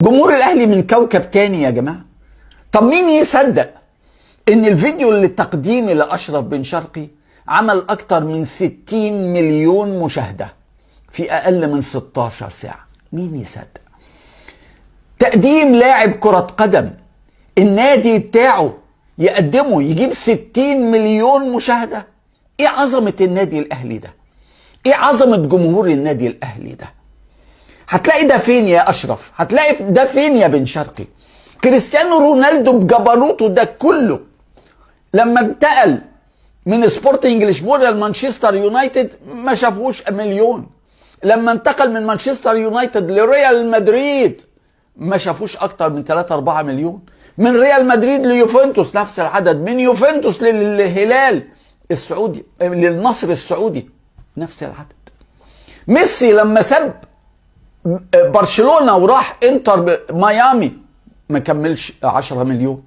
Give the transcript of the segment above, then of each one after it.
جمهور الاهلي من كوكب تاني يا جماعه. طب مين يصدق ان الفيديو اللي تقديمي لاشرف بن شرقي عمل اكتر من 60 مليون مشاهده في اقل من 16 ساعه؟ مين يصدق؟ تقديم لاعب كره قدم النادي بتاعه يقدمه يجيب 60 مليون مشاهده. ايه عظمه النادي الاهلي ده؟ ايه عظمه جمهور النادي الاهلي ده؟ هتلاقي ده فين يا اشرف؟ هتلاقي ده فين يا بن شرقي؟ كريستيانو رونالدو بجبروته ده كله لما انتقل من سبورتنج لشبونه لمانشستر يونايتد ما شافوش مليون. لما انتقل من مانشستر يونايتد لريال مدريد ما شافوش اكتر من 3-4 مليون. من ريال مدريد ليوفنتوس نفس العدد. من يوفنتوس للهلال السعودي للنصر السعودي نفس العدد. ميسي لما ساب برشلونة وراح انتر ميامي ما كملش 10 مليون.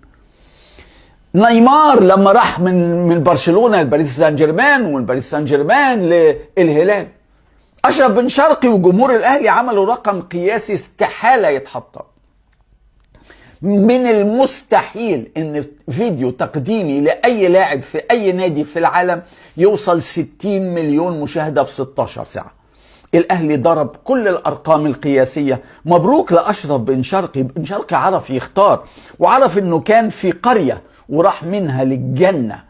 نيمار لما راح من برشلونة لباريس سان جيرمان ومن باريس سان جيرمان للهلال. اشرف بن شرقي وجمهور الاهلي عملوا رقم قياسي استحالة يتحطم. من المستحيل ان فيديو تقديمي لاي لاعب في اي نادي في العالم يوصل 60 مليون مشاهدة في 16 ساعة. الاهلي ضرب كل الارقام القياسيه. مبروك لاشرف بن شرقي. بن شرقي عرف يختار وعرف انه كان في قريه وراح منها للجنه.